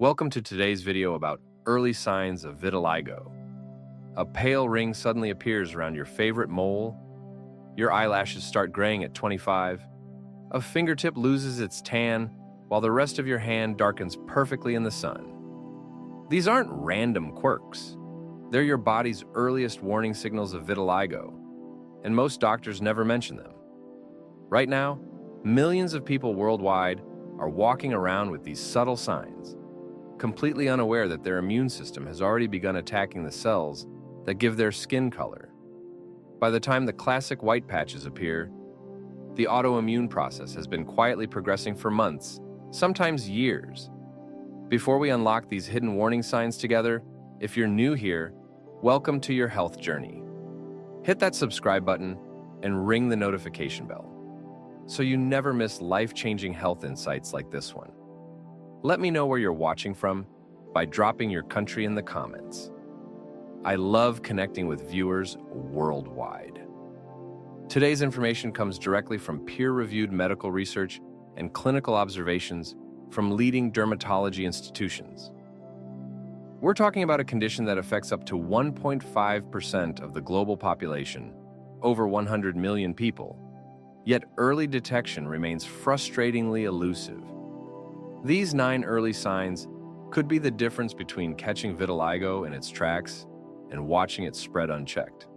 Welcome to today's video about early signs of vitiligo. A pale ring suddenly appears around your favorite mole, your eyelashes start graying at 25, a fingertip loses its tan, while the rest of your hand darkens perfectly in the sun. These aren't random quirks. They're your body's earliest warning signals of vitiligo, and most doctors never mention them. Right now, millions of people worldwide are walking around with these subtle signs, completely unaware that their immune system has already begun attacking the cells that give their skin color. By the time the classic white patches appear, the autoimmune process has been quietly progressing for months, sometimes years. Before we unlock these hidden warning signs together, if you're new here, welcome to your health journey. Hit that subscribe button and ring the notification bell so you never miss life-changing health insights like this one. Let me know where you're watching from by dropping your country in the comments. I love connecting with viewers worldwide. Today's information comes directly from peer-reviewed medical research and clinical observations from leading dermatology institutions. We're talking about a condition that affects up to 1.5% of the global population, over 100 million people, yet early detection remains frustratingly elusive. These 9 early signs could be the difference between catching vitiligo in its tracks and watching it spread unchecked.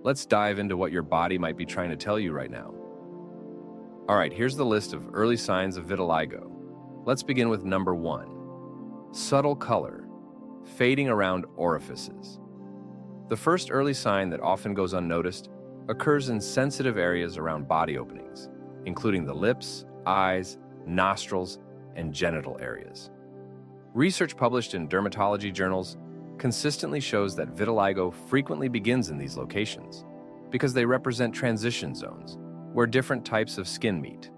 Let's dive into what your body might be trying to tell you right now. All right, here's the list of early signs of vitiligo. Let's begin with number 1. Subtle color, fading around orifices. The first early sign that often goes unnoticed occurs in sensitive areas around body openings, including the lips, eyes, nostrils, and genital areas. Research published in dermatology journals consistently shows that vitiligo frequently begins in these locations because they represent transition zones where different types of skin meet.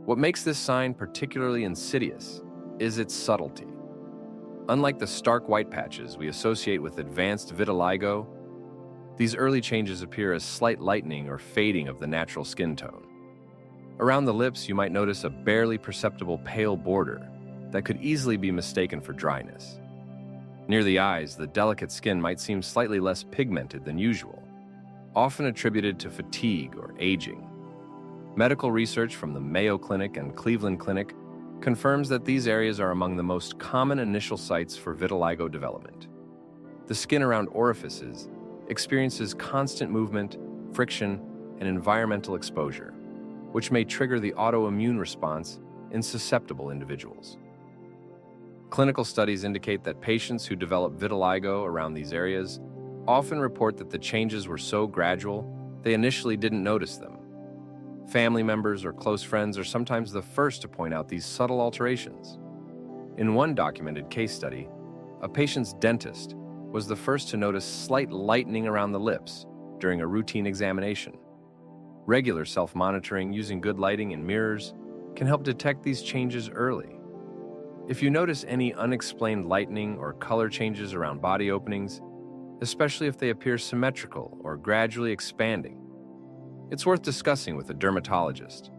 What makes this sign particularly insidious is its subtlety. Unlike the stark white patches we associate with advanced vitiligo, these early changes appear as slight lightening or fading of the natural skin tone. Around the lips, you might notice a barely perceptible pale border that could easily be mistaken for dryness. Near the eyes, the delicate skin might seem slightly less pigmented than usual, often attributed to fatigue or aging. Medical research from the Mayo Clinic and Cleveland Clinic confirms that these areas are among the most common initial sites for vitiligo development. The skin around orifices experiences constant movement, friction, and environmental exposure, which may trigger the autoimmune response in susceptible individuals. Clinical studies indicate that patients who develop vitiligo around these areas often report that the changes were so gradual they initially didn't notice them. Family members or close friends are sometimes the first to point out these subtle alterations. In one documented case study, a patient's dentist was the first to notice slight lightening around the lips during a routine examination. Regular self-monitoring using good lighting and mirrors can help detect these changes early. If you notice any unexplained lightening or color changes around body openings, especially if they appear symmetrical or gradually expanding, it's worth discussing with a dermatologist.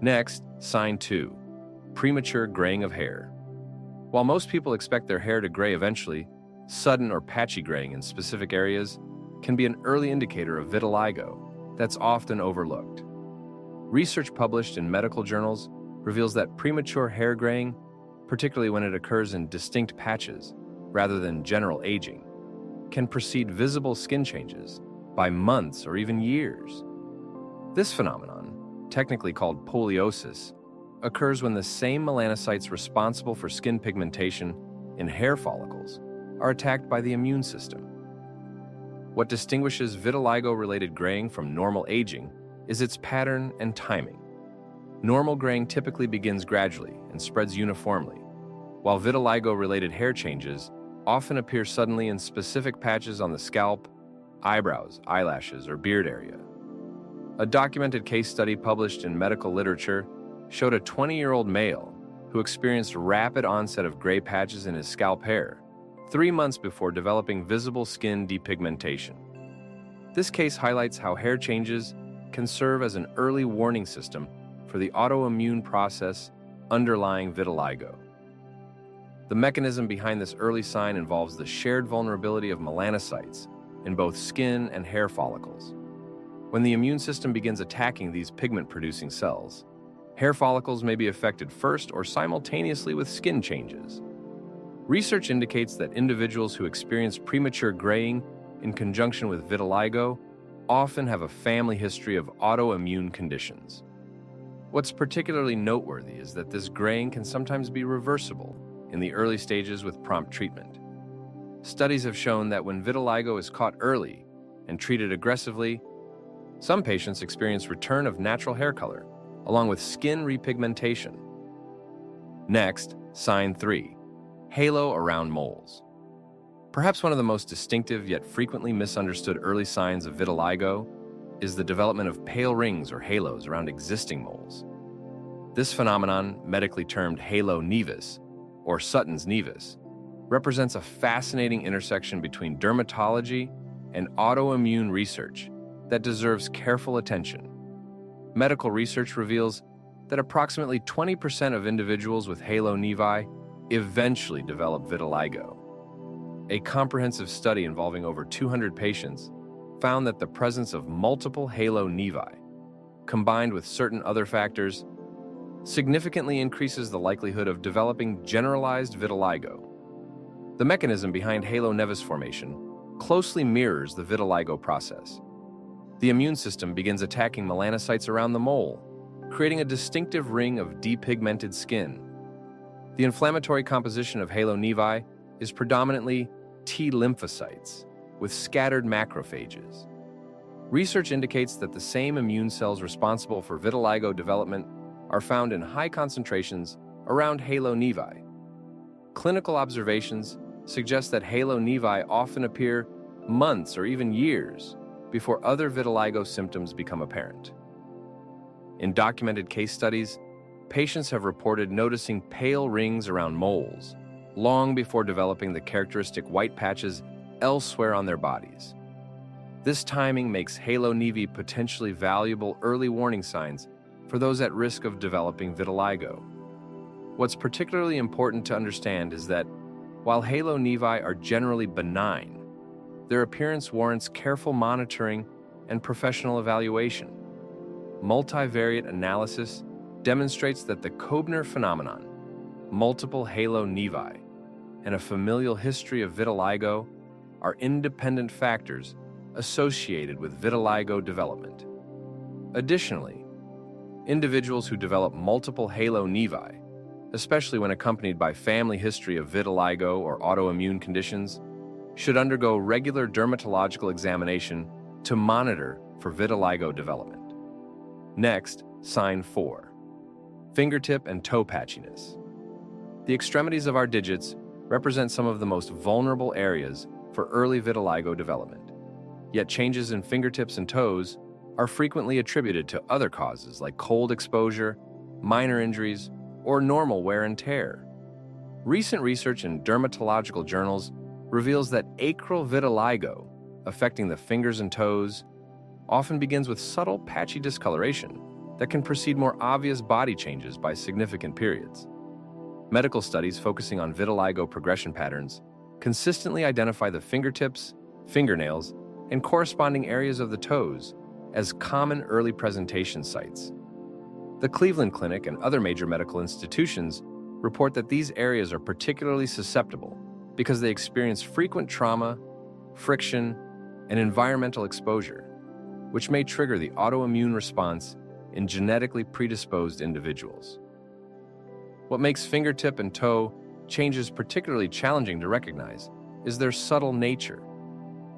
Next, sign 2, premature graying of hair. While most people expect their hair to gray eventually, sudden or patchy graying in specific areas can be an early indicator of vitiligo that's often overlooked. Research published in medical journals reveals that premature hair graying, particularly when it occurs in distinct patches rather than general aging, can precede visible skin changes by months or even years. This phenomenon, technically called poliosis, occurs when the same melanocytes responsible for skin pigmentation in hair follicles are attacked by the immune system. What distinguishes vitiligo-related graying from normal aging is its pattern and timing. Normal graying typically begins gradually and spreads uniformly, while vitiligo-related hair changes often appear suddenly in specific patches on the scalp, eyebrows, eyelashes, or beard area. A documented case study published in medical literature showed a 20-year-old male who experienced rapid onset of gray patches in his scalp hair 3 months before developing visible skin depigmentation. This case highlights how hair changes can serve as an early warning system for the autoimmune process underlying vitiligo. The mechanism behind this early sign involves the shared vulnerability of melanocytes in both skin and hair follicles. When the immune system begins attacking these pigment-producing cells, hair follicles may be affected first or simultaneously with skin changes. Research indicates that individuals who experience premature graying in conjunction with vitiligo often have a family history of autoimmune conditions. What's particularly noteworthy is that this graying can sometimes be reversible in the early stages with prompt treatment. Studies have shown that when vitiligo is caught early and treated aggressively, some patients experience return of natural hair color, along with skin repigmentation. Next, sign 3, halo around moles. Perhaps one of the most distinctive yet frequently misunderstood early signs of vitiligo is the development of pale rings or halos around existing moles. This phenomenon, medically termed halo nevus, or Sutton's nevus, represents a fascinating intersection between dermatology and autoimmune research that deserves careful attention. Medical research reveals that approximately 20% of individuals with halo nevi eventually develop vitiligo. A comprehensive study involving over 200 patients found that the presence of multiple halo nevi, combined with certain other factors, significantly increases the likelihood of developing generalized vitiligo. The mechanism behind halo nevus formation closely mirrors the vitiligo process. The immune system begins attacking melanocytes around the mole, creating a distinctive ring of depigmented skin. The inflammatory composition of halo nevi is predominantly T lymphocytes with scattered macrophages. Research indicates that the same immune cells responsible for vitiligo development are found in high concentrations around halo nevi. Clinical observations suggest that halo nevi often appear months or even years before other vitiligo symptoms become apparent. In documented case studies, patients have reported noticing pale rings around moles long before developing the characteristic white patches elsewhere on their bodies. This timing makes halo nevi potentially valuable early warning signs for those at risk of developing vitiligo. What's particularly important to understand is that while halo nevi are generally benign, their appearance warrants careful monitoring and professional evaluation. Multivariate analysis demonstrates that the Koebner phenomenon, multiple halo nevi, and a familial history of vitiligo are independent factors associated with vitiligo development. Additionally, individuals who develop multiple halo nevi, especially when accompanied by family history of vitiligo or autoimmune conditions, should undergo regular dermatological examination to monitor for vitiligo development. Next, sign 4, fingertip and toe patchiness. The extremities of our digits represent some of the most vulnerable areas for early vitiligo development. Yet changes in fingertips and toes are frequently attributed to other causes like cold exposure, minor injuries, or normal wear and tear. Recent research in dermatological journals reveals that acral vitiligo, affecting the fingers and toes, often begins with subtle patchy discoloration that can precede more obvious body changes by significant periods. Medical studies focusing on vitiligo progression patterns consistently identify the fingertips, fingernails, and corresponding areas of the toes as common early presentation sites. The Cleveland Clinic and other major medical institutions report that these areas are particularly susceptible because they experience frequent trauma, friction, and environmental exposure, which may trigger the autoimmune response in genetically predisposed individuals. What makes fingertip and toe changes particularly challenging to recognize is their subtle nature.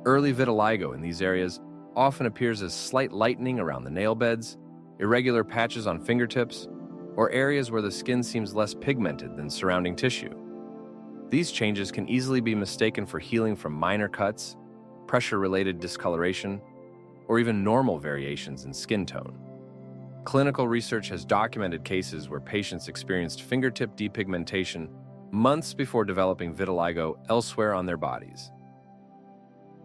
Early vitiligo in these areas often appears as slight lightening around the nail beds, irregular patches on fingertips, or areas where the skin seems less pigmented than surrounding tissue. These changes can easily be mistaken for healing from minor cuts, pressure-related discoloration, or even normal variations in skin tone. Clinical research has documented cases where patients experienced fingertip depigmentation months before developing vitiligo elsewhere on their bodies.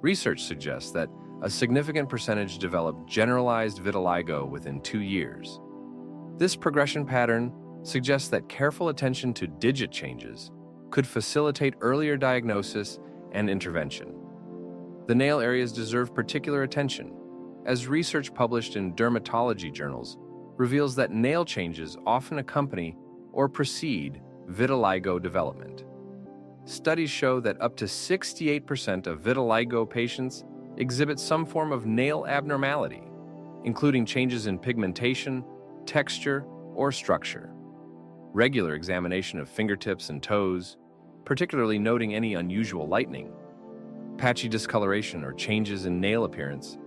Research suggests that a significant percentage develop generalized vitiligo within 2 years. This progression pattern suggests that careful attention to digit changes could facilitate earlier diagnosis and intervention. The nail areas deserve particular attention, as research published in dermatology journals reveals that nail changes often accompany or precede vitiligo development. Studies show that up to 68% of vitiligo patients exhibit some form of nail abnormality, including changes in pigmentation, texture, or structure. Regular examination of fingertips and toes, particularly noting any unusual lightening, patchy discoloration, or changes in nail appearance,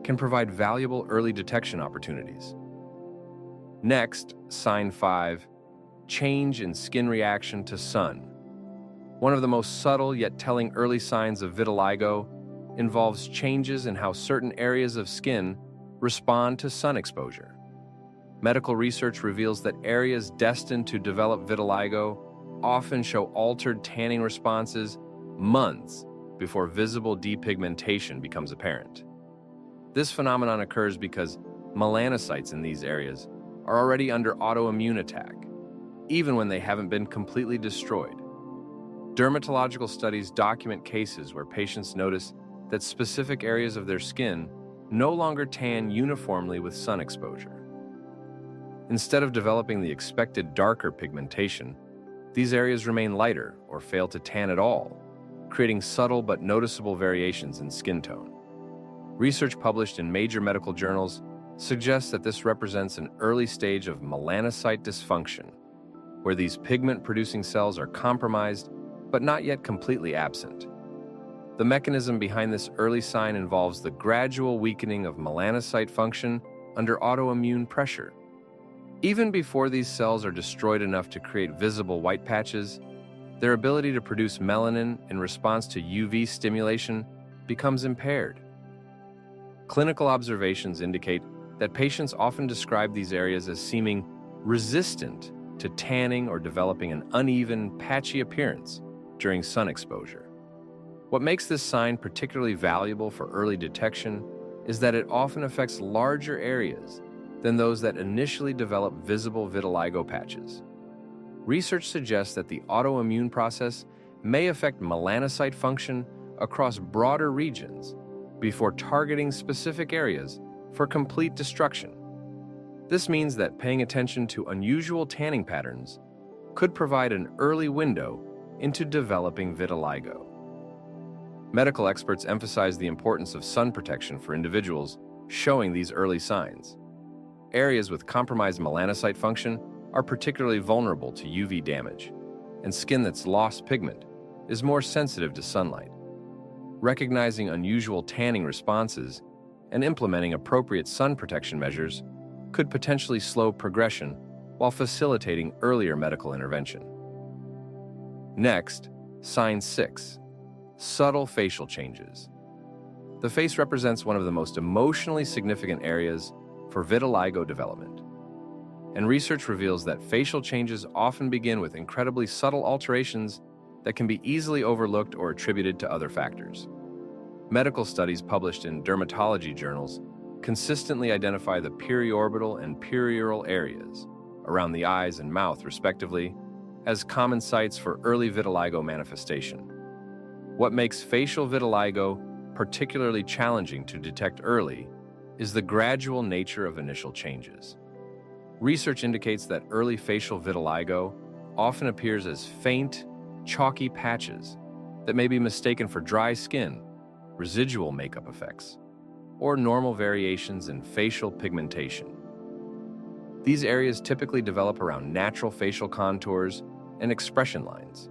can provide valuable early detection opportunities. Next, sign 5, change in skin reaction to sun. One of the most subtle yet telling early signs of vitiligo involves changes in how certain areas of skin respond to sun exposure. Medical research reveals that areas destined to develop vitiligo often show altered tanning responses months before visible depigmentation becomes apparent. This phenomenon occurs because melanocytes in these areas are already under autoimmune attack, even when they haven't been completely destroyed. Dermatological studies document cases where patients notice that specific areas of their skin no longer tan uniformly with sun exposure. Instead of developing the expected darker pigmentation, these areas remain lighter or fail to tan at all, creating subtle but noticeable variations in skin tone. Research published in major medical journals suggests that this represents an early stage of melanocyte dysfunction, where these pigment-producing cells are compromised but not yet completely absent. The mechanism behind this early sign involves the gradual weakening of melanocyte function under autoimmune pressure. Even before these cells are destroyed enough to create visible white patches, their ability to produce melanin in response to UV stimulation becomes impaired. Clinical observations indicate that patients often describe these areas as seeming resistant to tanning or developing an uneven, patchy appearance during sun exposure. What makes this sign particularly valuable for early detection is that it often affects larger areas than those that initially develop visible vitiligo patches. Research suggests that the autoimmune process may affect melanocyte function across broader regions before targeting specific areas for complete destruction. This means that paying attention to unusual tanning patterns could provide an early window into developing vitiligo. Medical experts emphasize the importance of sun protection for individuals showing these early signs. Areas with compromised melanocyte function are particularly vulnerable to UV damage, and skin that's lost pigment is more sensitive to sunlight. Recognizing unusual tanning responses and implementing appropriate sun protection measures could potentially slow progression while facilitating earlier medical intervention. Next, sign 6, subtle facial changes. The face represents one of the most emotionally significant areas for vitiligo development, and research reveals that facial changes often begin with incredibly subtle alterations that can be easily overlooked or attributed to other factors. Medical studies published in dermatology journals consistently identify the periorbital and perioral areas around the eyes and mouth, respectively, as common sites for early vitiligo manifestation. What makes facial vitiligo particularly challenging to detect early is the gradual nature of initial changes. Research indicates that early facial vitiligo often appears as faint, chalky patches that may be mistaken for dry skin, residual makeup effects, or normal variations in facial pigmentation. These areas typically develop around natural facial contours and expression lines,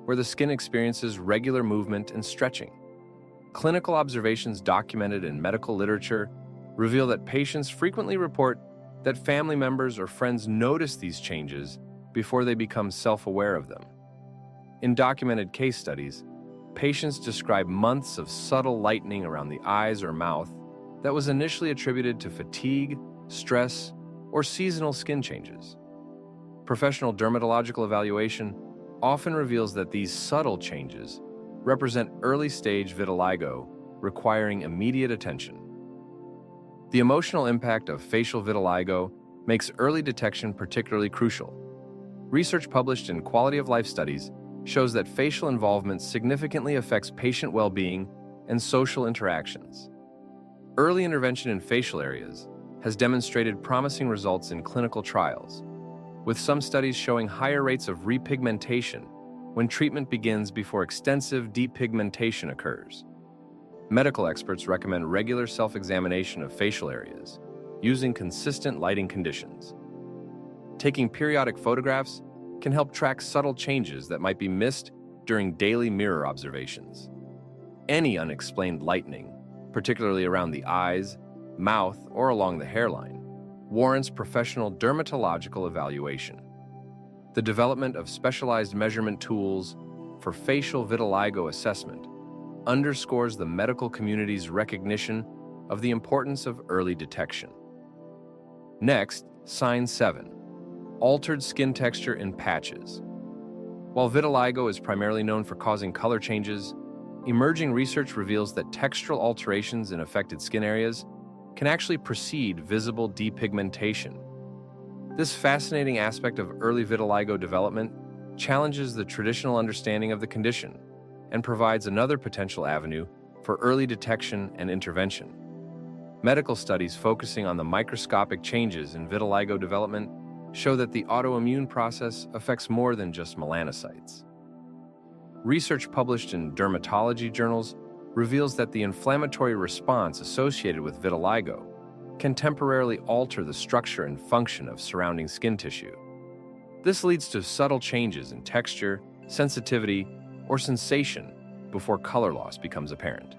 where the skin experiences regular movement and stretching. Clinical observations documented in medical literature reveal that patients frequently report that family members or friends notice these changes before they become self-aware of them. In documented case studies, patients describe months of subtle lightening around the eyes or mouth that was initially attributed to fatigue, stress, or seasonal skin changes. Professional dermatological evaluation often reveals that these subtle changes represent early-stage vitiligo requiring immediate attention. The emotional impact of facial vitiligo makes early detection particularly crucial. Research published in Quality of Life studies shows that facial involvement significantly affects patient well-being and social interactions. Early intervention in facial areas has demonstrated promising results in clinical trials, with some studies showing higher rates of repigmentation when treatment begins before extensive depigmentation occurs. Medical experts recommend regular self-examination of facial areas using consistent lighting conditions. Taking periodic photographs can help track subtle changes that might be missed during daily mirror observations. Any unexplained lightening, particularly around the eyes, mouth, or along the hairline, warrants professional dermatological evaluation. The development of specialized measurement tools for facial vitiligo assessment underscores the medical community's recognition of the importance of early detection. Next, sign 7. Altered skin texture in patches. While vitiligo is primarily known for causing color changes, emerging research reveals that textural alterations in affected skin areas can actually precede visible depigmentation. This fascinating aspect of early vitiligo development challenges the traditional understanding of the condition and provides another potential avenue for early detection and intervention. Medical studies focusing on the microscopic changes in vitiligo development show that the autoimmune process affects more than just melanocytes. Research published in dermatology journals reveals that the inflammatory response associated with vitiligo can temporarily alter the structure and function of surrounding skin tissue. This leads to subtle changes in texture, sensitivity, or sensation before color loss becomes apparent.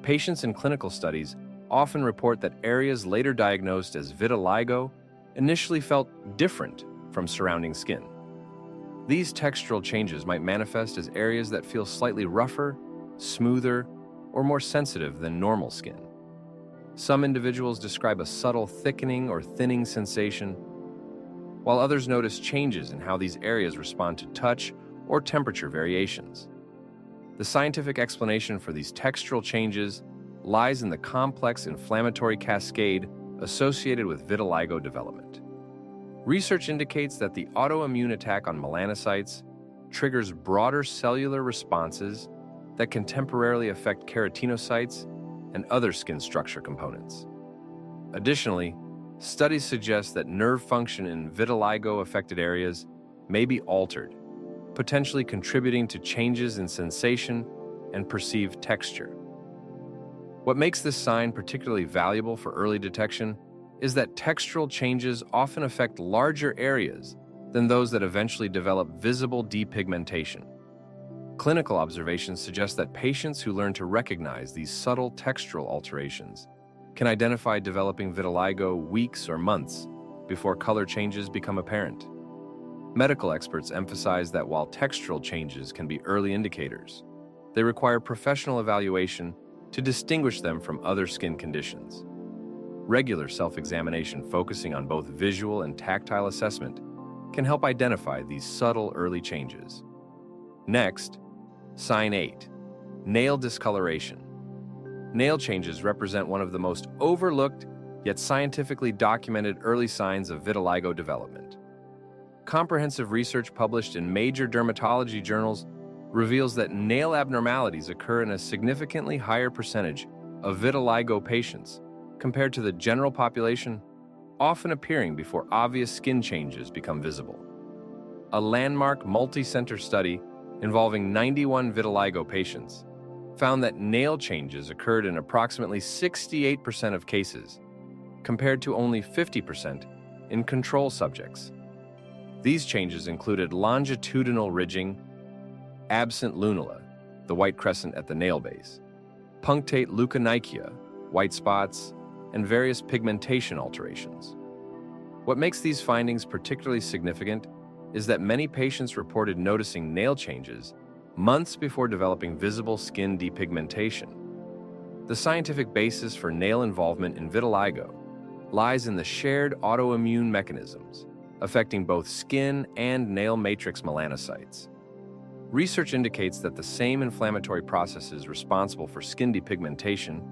Patients in clinical studies often report that areas later diagnosed as vitiligo initially felt different from surrounding skin. These textural changes might manifest as areas that feel slightly rougher, smoother, or more sensitive than normal skin. Some individuals describe a subtle thickening or thinning sensation, while others notice changes in how these areas respond to touch or temperature variations. The scientific explanation for these textural changes lies in the complex inflammatory cascade associated with vitiligo development. Research indicates that the autoimmune attack on melanocytes triggers broader cellular responses that can temporarily affect keratinocytes and other skin structure components. Additionally, studies suggest that nerve function in vitiligo-affected areas may be altered, potentially contributing to changes in sensation and perceived texture. What makes this sign particularly valuable for early detection is that textural changes often affect larger areas than those that eventually develop visible depigmentation. Clinical observations suggest that patients who learn to recognize these subtle textural alterations can identify developing vitiligo weeks or months before color changes become apparent. Medical experts emphasize that while textural changes can be early indicators, they require professional evaluation to distinguish them from other skin conditions. Regular self-examination focusing on both visual and tactile assessment can help identify these subtle early changes. Next, sign 8. Nail discoloration. Nail changes represent one of the most overlooked yet scientifically documented early signs of vitiligo development. Comprehensive research published in major dermatology journals reveals that nail abnormalities occur in a significantly higher percentage of vitiligo patients compared to the general population, often appearing before obvious skin changes become visible. A landmark multi-center study involving 91 vitiligo patients found that nail changes occurred in approximately 68% of cases, compared to only 50% in control subjects. These changes included longitudinal ridging, absent lunula, the white crescent at the nail base, punctate leukonychia, white spots, and various pigmentation alterations. What makes these findings particularly significant is that many patients reported noticing nail changes months before developing visible skin depigmentation. The scientific basis for nail involvement in vitiligo lies in the shared autoimmune mechanisms affecting both skin and nail matrix melanocytes. Research indicates that the same inflammatory processes responsible for skin depigmentation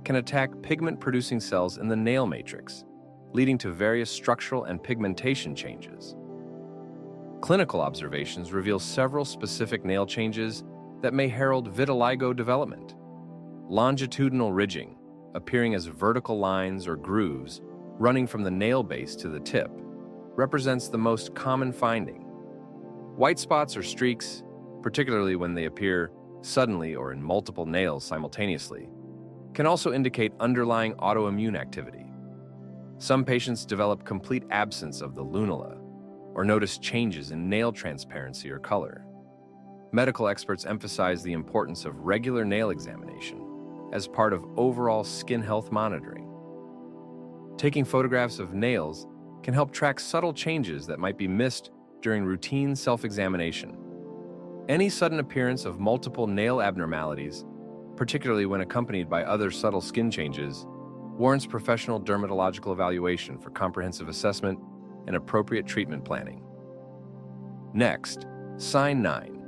can attack pigment-producing cells in the nail matrix, leading to various structural and pigmentation changes. Clinical observations reveal several specific nail changes that may herald vitiligo development. Longitudinal ridging, appearing as vertical lines or grooves running from the nail base to the tip, represents the most common finding. White spots or streaks, particularly when they appear suddenly or in multiple nails simultaneously, can also indicate underlying autoimmune activity. Some patients develop complete absence of the lunula or notice changes in nail transparency or color. Medical experts emphasize the importance of regular nail examination as part of overall skin health monitoring. Taking photographs of nails can help track subtle changes that might be missed during routine self-examination. Any sudden appearance of multiple nail abnormalities, particularly when accompanied by other subtle skin changes, warrants professional dermatological evaluation for comprehensive assessment and appropriate treatment planning. Next, sign 9,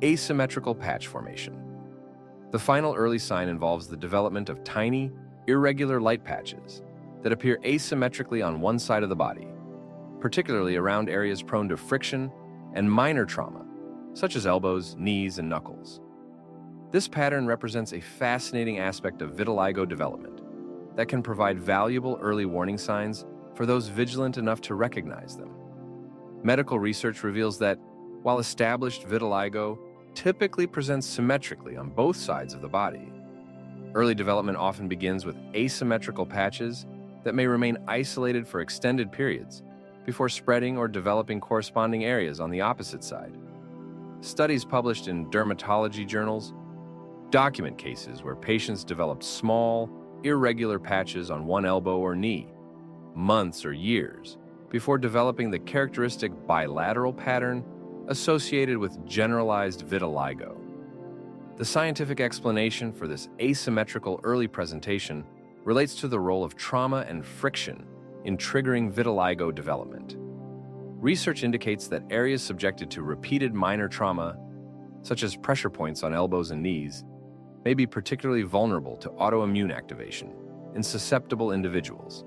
asymmetrical patch formation. The final early sign involves the development of tiny, irregular light patches that appear asymmetrically on one side of the body, particularly around areas prone to friction and minor trauma, such as elbows, knees, and knuckles. This pattern represents a fascinating aspect of vitiligo development that can provide valuable early warning signs for those vigilant enough to recognize them. Medical research reveals that, while established vitiligo typically presents symmetrically on both sides of the body, early development often begins with asymmetrical patches that may remain isolated for extended periods before spreading or developing corresponding areas on the opposite side. Studies published in dermatology journals document cases where patients developed small, irregular patches on one elbow or knee, months or years, before developing the characteristic bilateral pattern associated with generalized vitiligo. The scientific explanation for this asymmetrical early presentation relates to the role of trauma and friction in triggering vitiligo development. Research indicates that areas subjected to repeated minor trauma, such as pressure points on elbows and knees, may be particularly vulnerable to autoimmune activation in susceptible individuals.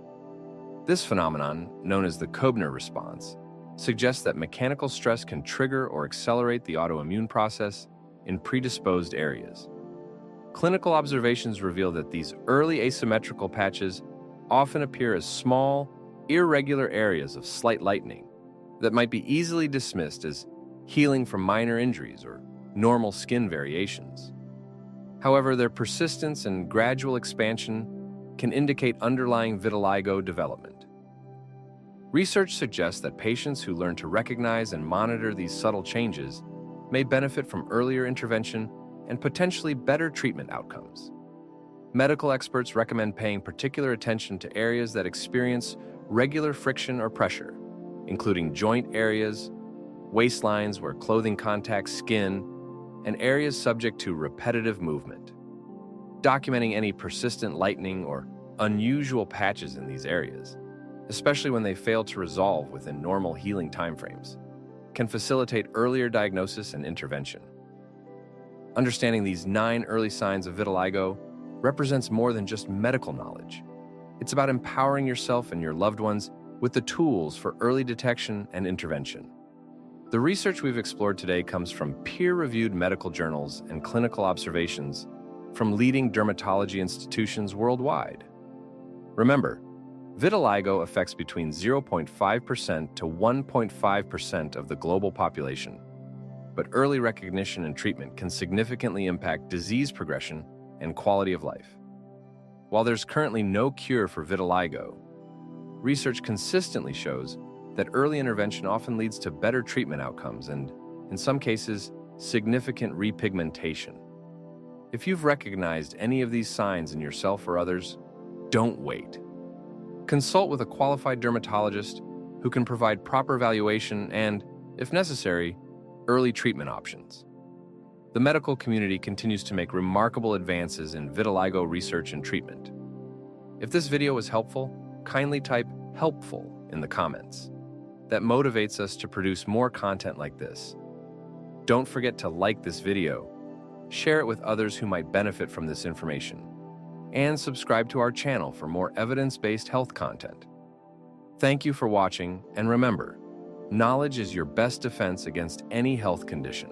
This phenomenon, known as the Koebner response, suggests that mechanical stress can trigger or accelerate the autoimmune process in predisposed areas. Clinical observations reveal that these early asymmetrical patches often appear as small, irregular areas of slight lightening that might be easily dismissed as healing from minor injuries or normal skin variations. However, their persistence and gradual expansion can indicate underlying vitiligo development. Research suggests that patients who learn to recognize and monitor these subtle changes may benefit from earlier intervention and potentially better treatment outcomes. Medical experts recommend paying particular attention to areas that experience regular friction or pressure, including joint areas, waistlines where clothing contacts skin, and areas subject to repetitive movement. Documenting any persistent lightening or unusual patches in these areas, especially when they fail to resolve within normal healing timeframes, can facilitate earlier diagnosis and intervention. Understanding these 9 early signs of vitiligo represents more than just medical knowledge. It's about empowering yourself and your loved ones with the tools for early detection and intervention. The research we've explored today comes from peer-reviewed medical journals and clinical observations from leading dermatology institutions worldwide. Remember, vitiligo affects between 0.5% to 1.5% of the global population, but early recognition and treatment can significantly impact disease progression and quality of life. While there's currently no cure for vitiligo, research consistently shows that early intervention often leads to better treatment outcomes and, in some cases, significant repigmentation. If you've recognized any of these signs in yourself or others, don't wait. Consult with a qualified dermatologist who can provide proper evaluation and, if necessary, early treatment options. The medical community continues to make remarkable advances in vitiligo research and treatment. If this video was helpful, kindly type "helpful" in the comments. That motivates us to produce more content like this. Don't forget to like this video, share it with others who might benefit from this information, and subscribe to our channel for more evidence-based health content. Thank you for watching, and remember, Knowledge is your best defense against any health condition.